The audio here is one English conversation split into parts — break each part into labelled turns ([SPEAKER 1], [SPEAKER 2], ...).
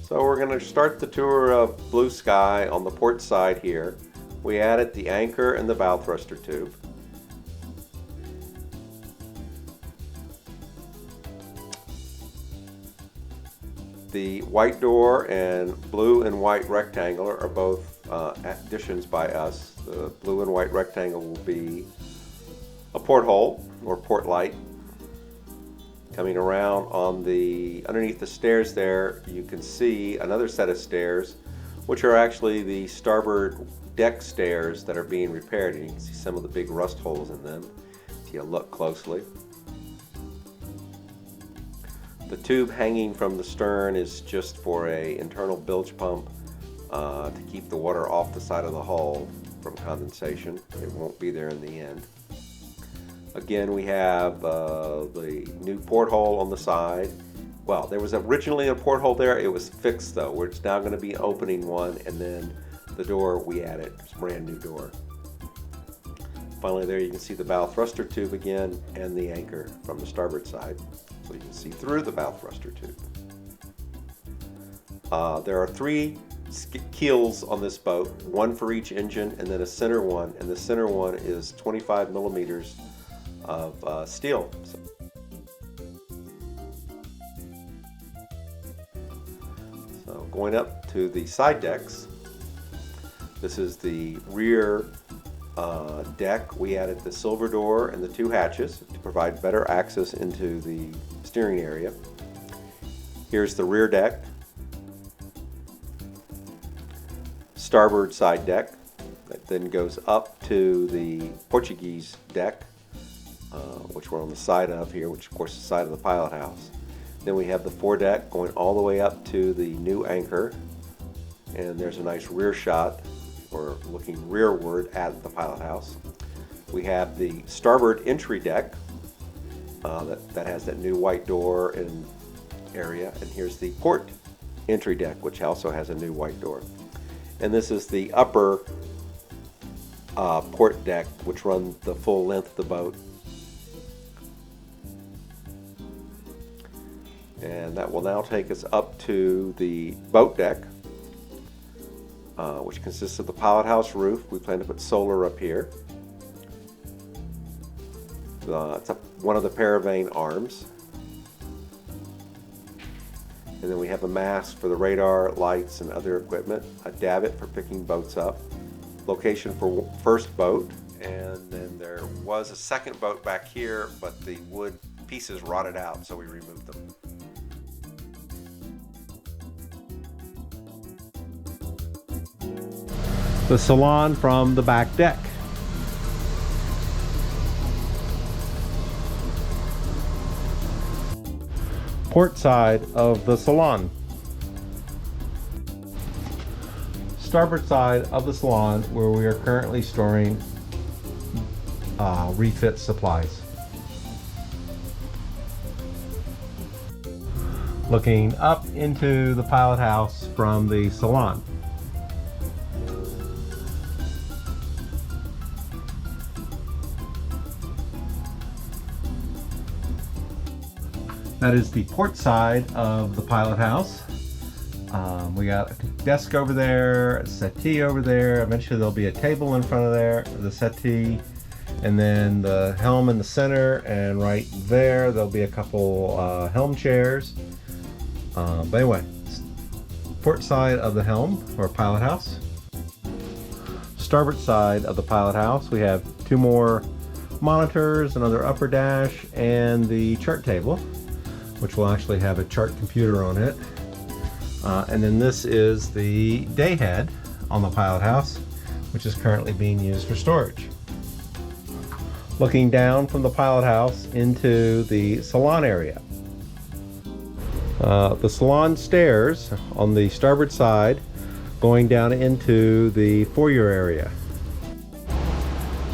[SPEAKER 1] So we're going to start the tour of blue sky on the port side here. We added the anchor and the bow thruster tube. The white door and blue and white rectangle are both additions by us. The blue and white rectangle will be a porthole or port light. Coming around on the underneath the stairs there, you can see another set of stairs, which are actually the starboard deck stairs that are being repaired, and you can see some of the big rust holes in them if you look closely. The tube hanging from the stern is just for an internal bilge pump to keep the water off the side of the hull from condensation. It won't be there in the end. Again, we have the new porthole on the side. Well, there was originally a porthole there. It was fixed though. It's now going to be opening one, and then the door we added. It's a brand new door. Finally, there you can see the bow thruster tube again and the anchor from the starboard side, so you can see through the bow thruster tube. There are three keels on this boat, one for each engine, and then a center one, and the center one is 25 millimeters of steel. So going up to the side decks, this is the rear deck. We added the silver door and the two hatches to provide better access into the steering area. Here's the rear deck, starboard side deck that then goes up to the Portuguese deck, which we're on the side of here, which of course is the side of the pilot house. Then we have the foredeck going all the way up to the new anchor, and there's a nice rear shot or looking rearward at the pilot house. We have the starboard entry deck that has that new white door and area, and here's the port entry deck, which also has a new white door. And this is the upper port deck, which runs the full length of the boat. And that will now take us up to the boat deck, which consists of the pilot house roof. We plan to put solar up here. It's one of the paravane arms. And then we have a mast for the radar, lights, and other equipment, a davit for picking boats up, location for first boat, and then there was a second boat back here, but the wood pieces rotted out, so we removed them. The Salon from the back deck. Port side of the Salon. Starboard side of the Salon, where we are currently storing refit supplies. Looking up into the pilot house from the Salon. That is the port side of the pilot house. We got a desk over there, a settee over there. Eventually there'll be a table in front of there, the settee, and then the helm in the center, and right there there'll be a couple helm chairs. But anyway, port side of the helm or pilot house. Starboard side of the pilot house, we have two more monitors, another upper dash, and the chart table, which will actually have a chart computer on it. And then this is the day head on the pilot house, which is currently being used for storage. Looking down from the pilot house into the salon area. The salon stairs on the starboard side going down into the foyer area.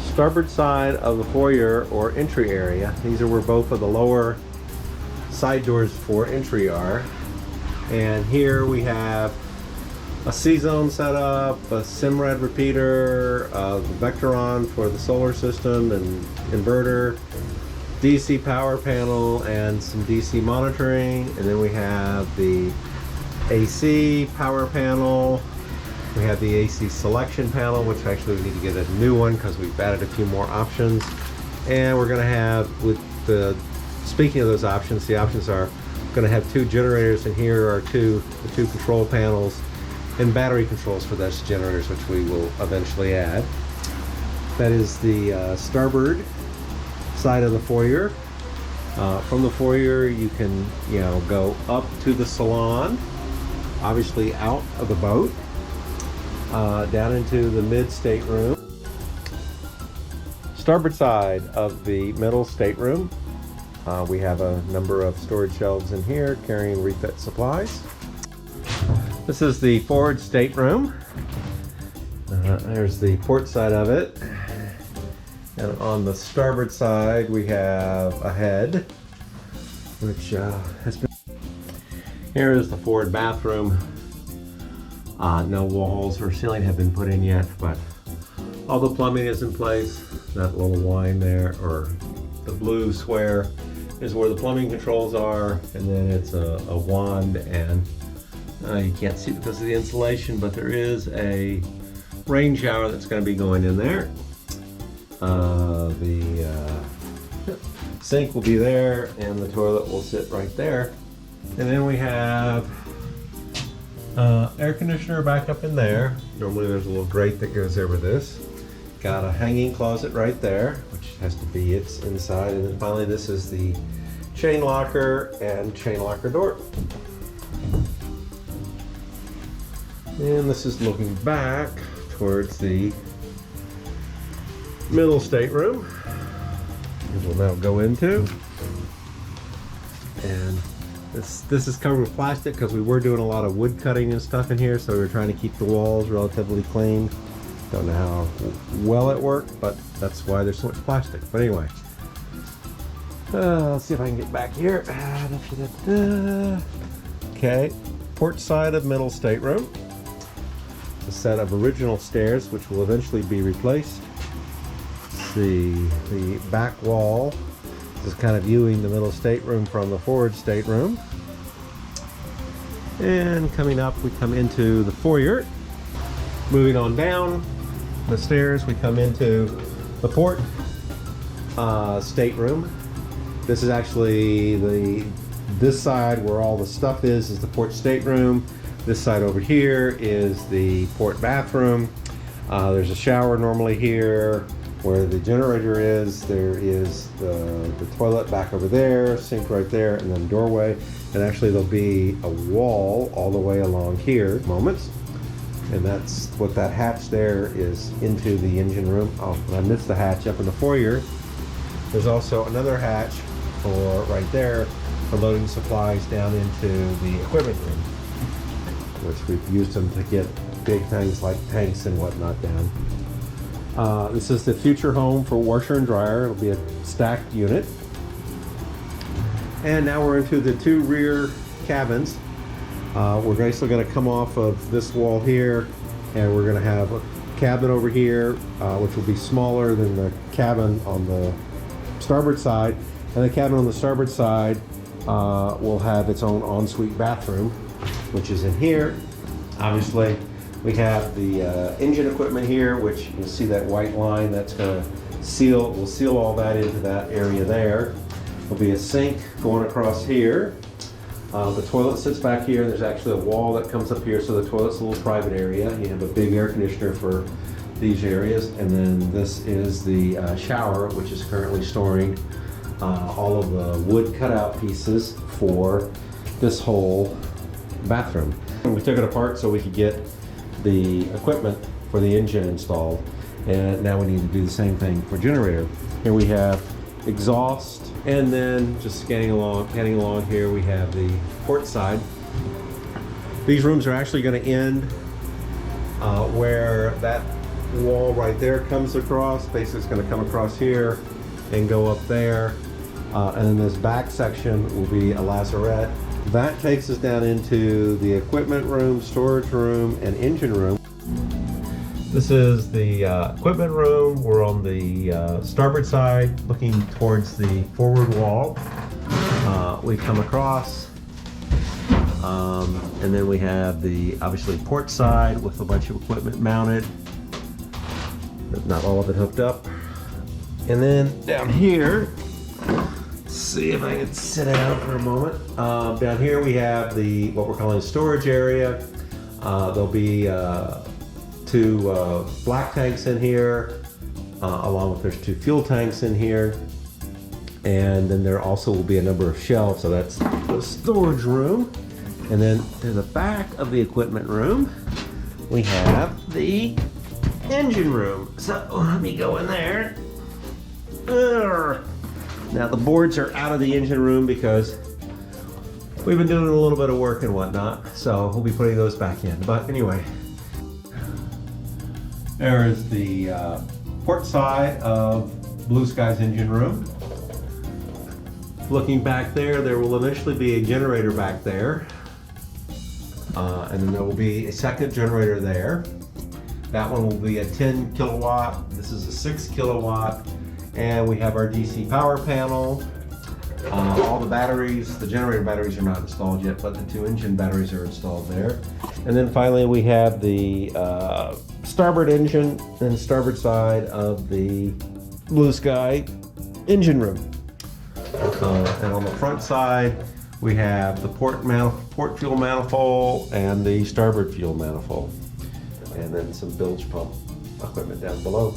[SPEAKER 1] Starboard side of the foyer or entry area. These are where both of the lower side doors for entry are, and here we have a C-zone setup, a Simrad repeater, the Vectron for the solar system and inverter, DC power panel, and some DC monitoring. And then we have the AC power panel. We have the AC selection panel, which actually we need to get a new one because we've added a few more options. And we're going to have, speaking of those options, the options are going to have 2 generators, and here are the two control panels and battery controls for those generators, which we will eventually add. That is the starboard side of the foyer. From the foyer, you can go up to the salon, obviously out of the boat, down into the mid stateroom. Starboard side of the middle stateroom, we have a number of storage shelves in here carrying refit supplies. This is the forward stateroom. There's the port side of it. And on the starboard side, we have a head, which has been... Here is the forward bathroom. No walls or ceiling have been put in yet, but all the plumbing is in place. That little line there, or the blue square, is where the plumbing controls are, and then it's a wand, and you can't see it because of the insulation, but there is a rain shower that's going to be going in there. The sink will be there, and the toilet will sit right there. And then we have air conditioner back up in there. Normally there's a little grate that goes over this. Got a hanging closet right there, which has to be its inside. And then finally, this is the chain locker and chain locker door. And this is looking back towards the middle stateroom. We will now go into. And this is covered with plastic because we were doing a lot of wood cutting and stuff in here, so we were trying to keep the walls relatively clean. Don't know how well it worked, but that's why there's so much plastic. But anyway, let's see if I can get back here. Okay, port side of middle stateroom. A set of original stairs, which will eventually be replaced. The back wall is kind of viewing the middle stateroom from the forward stateroom. And coming up, we come into the foyer. Moving on down the stairs, we come into the port stateroom. This is actually this side where all the stuff is the port stateroom. This side over here is the port bathroom. There's a shower normally here. Where the generator is, there is the toilet back over there, sink right there, and then doorway. And actually there'll be a wall all the way along here moments. And that's what that hatch there is, into the engine room. Oh, and I missed the hatch up in the foyer. There's also another hatch for right there for loading supplies down into the equipment room, which we've used them to get big things like tanks and whatnot down. This is the future home for washer and dryer. It'll be a stacked unit. And now we're into the 2 rear cabins. We're basically going to come off of this wall here, and we're going to have a cabin over here, which will be smaller than the cabin on the starboard side. And the cabin on the starboard side will have its own ensuite bathroom, which is in here. Obviously, we have the engine equipment here, which you'll see that white line that's going to seal. We'll seal all that into that area there. There'll be a sink going across here. The toilet sits back here. There's actually a wall that comes up here, so the toilet's a little private area. You have a big air conditioner for these areas. And then this is the shower, which is currently storing all of the wood cutout pieces for this whole bathroom. And we took it apart so we could get the equipment for the engine installed, and now we need to do the same thing for generator. Here we have exhaust, and then just panning along here we have the port side. These rooms are actually going to end where that wall right there comes across. Basically it's going to come across here and go up there, and then this back section will be a lazarette. That takes us down into the equipment room, storage room, and engine room. This is the equipment room. We're on the starboard side, looking towards the forward wall. We come across And then we have the obviously port side with a bunch of equipment mounted, but not all of it hooked up. And then down here, let's see if I can sit down for a moment. Down here we have the what we're calling storage area. There'll be 2 black tanks in here, along with there's 2 fuel tanks in here. And then there also will be a number of shelves, so that's the storage room. And then to the back of the equipment room, we have the engine room. So let me go in there. Now the boards are out of the engine room because we've been doing a little bit of work and whatnot, so we'll be putting those back in. But anyway, there is the port side of Blue Sky's engine room. Looking back there, there will initially be a generator back there. And then there will be a second generator there. That one will be a 10 kilowatt. This is a 6 kilowatt. And we have our DC power panel. All the batteries, the generator batteries are not installed yet, but the 2 engine batteries are installed there. And then finally we have the starboard engine and starboard side of the Blue Sky engine room. And on the front side, we have the port fuel manifold and the starboard fuel manifold, and then some bilge pump equipment down below.